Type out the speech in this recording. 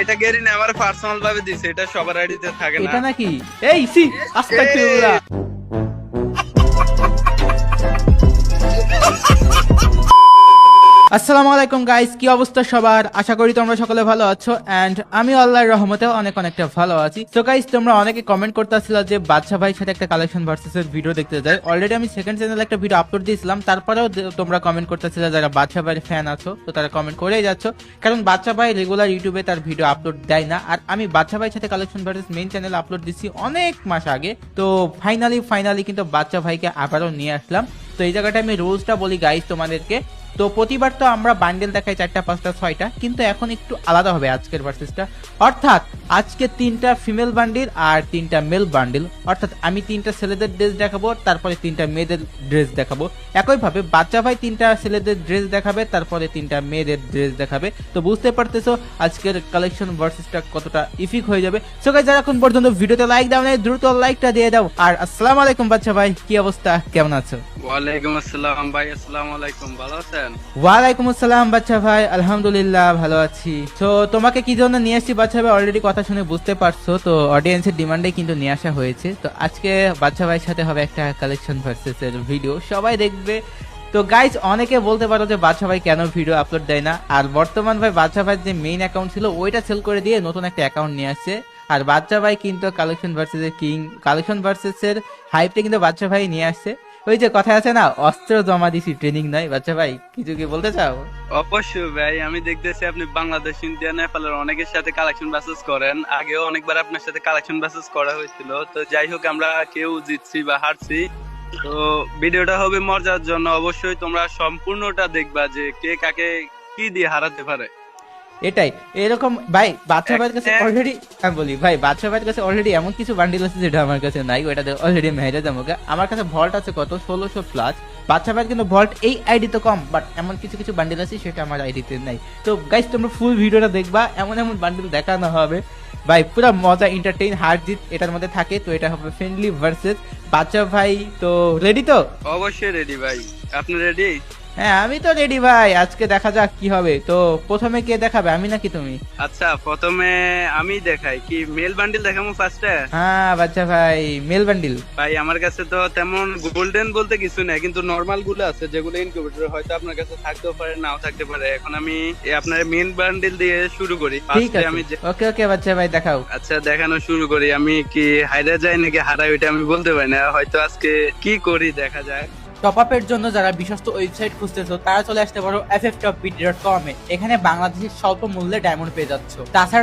এটা গেরিনা আমার পার্সোনাল ভাবে দিছে, এটা সবার আইডিতে থাকে না। এটা নাকি এই সি আস্তাগফিরুল্লাহ। আসসালামু আলাইকুম গাইস, কি অবস্থা সবার? আশা করি তোমরা সকলে ভালো আছো এন্ড আমি আল্লাহর রহমতে অনেকটা ভালো আছি। তো গাইস, তোমরা অনেকে কমেন্ট করতেছিল যে বাদশা ভাইয়ের সাথে একটা কালেকশন ভার্সেস এর ভিডিও দেখতে যাই। অলরেডি আমি সেকেন্ড চ্যানেলে একটা ভিডিও আপলোড দিয়েছিলাম, তারপরেও তোমরা কমেন্ট করতেছিল যারা বাদশা ভাইয়ের ফ্যান আছো, তো তারা কমেন্ট করেই যাচ্ছ, কারণ বাদশা ভাই রেগুলার ইউটিউবে তার ভিডিও আপলোড দেয় না। আর আমি বাদশা ভাইয়ের সাথে কালেকশন ভার্সেস মেইন চ্যানেলে আপলোড দিচ্ছি অনেক মাস আগে। তো ফাইনালি কিন্তু বাদশা ভাইকে আবারও নিয়ে আসলাম। তো এই জায়গাটা আমি রুলসটা বলি গাইস তোমাদেরকে। তো প্রতিবার তো আমরা বান্ডেল দেখাই 4টা 5টা 6টা, কিন্তু এখন একটু আলাদা হবে আজকের ভার্সেসটা। অর্থাৎ আজকে 3টা ফিমেল বান্ডিল আর 3টা মেল বান্ডিল। অর্থাৎ আমি 3টা ছেলেদের ড্রেস দেখাবো, তারপরে 3টা মেয়েদের ড্রেস দেখাবো। একইভাবে বাচ্চা ভাই 3টা ছেলেদের ড্রেস দেখাবে, তারপরে 3টা মেয়েদের ড্রেস দেখাবে। তো বুঝতে পারতেছো আজকের কালেকশন ভার্সেসটা কতটা ইফিক হয়ে যাবে। সো গাইস, যারা এখন পর্যন্ত ভিডিওতে লাইক দাও নাই, দ্রুত লাইকটা দিয়ে দাও। আর আসসালামু আলাইকুম বাচ্চা ভাই, কি অবস্থা, কেমন আছো? ওয়ালাইকুম আসসালাম ভাই, আসসালামু আলাইকুম, ভালো আছেন? ওয়ালাইকুম আসসালাম বাচ্চা ভাই, আলহামদুলিল্লাহ ভালো আছি। তো তোমাকে কি জন্য নিয়ে আসছি বাচ্চা ভাই, অলরেডি কথা শুনে বুঝতে পারছো। তো অডিয়েন্সের ডিমান্ডে কিন্তু নিয়ে আসা হয়েছে। তো আজকে বাচ্চা ভাইয়ের সাথে হবে একটা কালেকশন ভার্সেস এর ভিডিও, সবাই দেখবে। তো গাইজ, অনেকে বলতে পারো যে বাদশা ভাই কেন ভিডিও আপলোড দেয় না। আর বর্তমান ভাই বাদশা ভাইয়ের যে মেইন অ্যাকাউন্ট ছিল ওইটা সেল করে দিয়ে নতুন একটা অ্যাকাউন্ট নিয়ে আসছে। আর বাদশা ভাই কিন্তু কালেকশন ভার্সেস এর কিং, কালেকশন ভার্সেস এর হাইপটা কিন্তু বাদশা ভাই নিয়ে আসছে। ওই যে কথা আছে না, অস্ত্র জমা দিছি ট্রেনিং নয়। বাচ্চা ভাই কিছু কি বলতে চাও? অবশ্যই ভাই, আমি দেখতেছি আপনি বাংলাদেশ, ইন্ডিয়া, নেপালের অনেকের সাথে কালেকশন ব্যাসেস করেন। আগেও অনেকবার আপনার সাথে কালেকশন ব্যাসেস করা হয়েছিল। তো যাই হোক, আমরা কেউ জিতছি বা হারছি, তো ভিডিওটা হবে মজার জন্য। অবশ্যই তোমরা সম্পূর্ণটা দেখবা যে কে কাকে কি দিয়ে হারাতে পারে। এটাই এরকম ভাই। বাদশা ভাইয়ের কাছে অলরেডি, আমি বলি ভাই, বাদশা ভাইয়ের কাছে অলরেডি এমন কিছু বান্ডিল আছে যেটা আমার কাছে নাই। ওইটাতে অলরেডি মেহেরা জামুকা। আমার কাছে ভল্ট আছে কত 1600 প্লাস। বাদশা ভাইয়ের কিন্তু ভল্ট এই আইডি তো কম, বাট এমন কিছু বান্ডিল আছে সেটা আমার আইডিতে নাই। তো গাইস, তোমরা ফুল ভিডিওটা দেখবা, এমন বান্ডিল দেখানো হবে ভাই, পুরো মজা, এন্টারটেইন, হার জিত এটার মধ্যে থাকে। তো এটা হবে ফ্রেন্ডলি ভার্সেস বাদশা ভাই। তো রেডি তো? অবশ্যই রেডি ভাই, আপনি রেডি? হ্যাঁ, আমি তো রেডি ভাই। আজকে দেখা যাক কি হবে। তো প্রথমে কে দেখাবে, আমি নাকি তুমি? আচ্ছা, প্রথমে আমি দেখাই কি, মেল বান্ডিল দেখাবো ফার্স্টে? হ্যাঁ বাচ্চা ভাই, মেল বান্ডিল। ভাই আমার কাছে তো তেমন গোল্ডেন বলতে কিছু নেই, কিন্তু নরমাল গুলো আছে যেগুলো ইনকিউবেটর, হয়তো আপনার কাছে থাকতেও পারে নাও থাকতে পারে। এখন আমি আপনার মেন বান্ডিল দিয়ে শুরু করি। ঠিক আছে, ওকে বাচ্চা ভাই দেখাও। আচ্ছা, দেখানো শুরু করি। আমি কি হাইরা যাই নাকি হারাই ওইটা আমি বলতে পারি না, হয়তো আজকে কি করি দেখা যায়। টপ আপের জন্য যারা বিশ্বস্ত ওয়েবসাইট খুঁজতেছো তারা চলে আসতে পারো ffTopBit.com এ। এখানে বাংলাদেশের স্বল্প মূল্যে ডায়মন্ড পেয়ে যাচ্ছ। তাছাড়া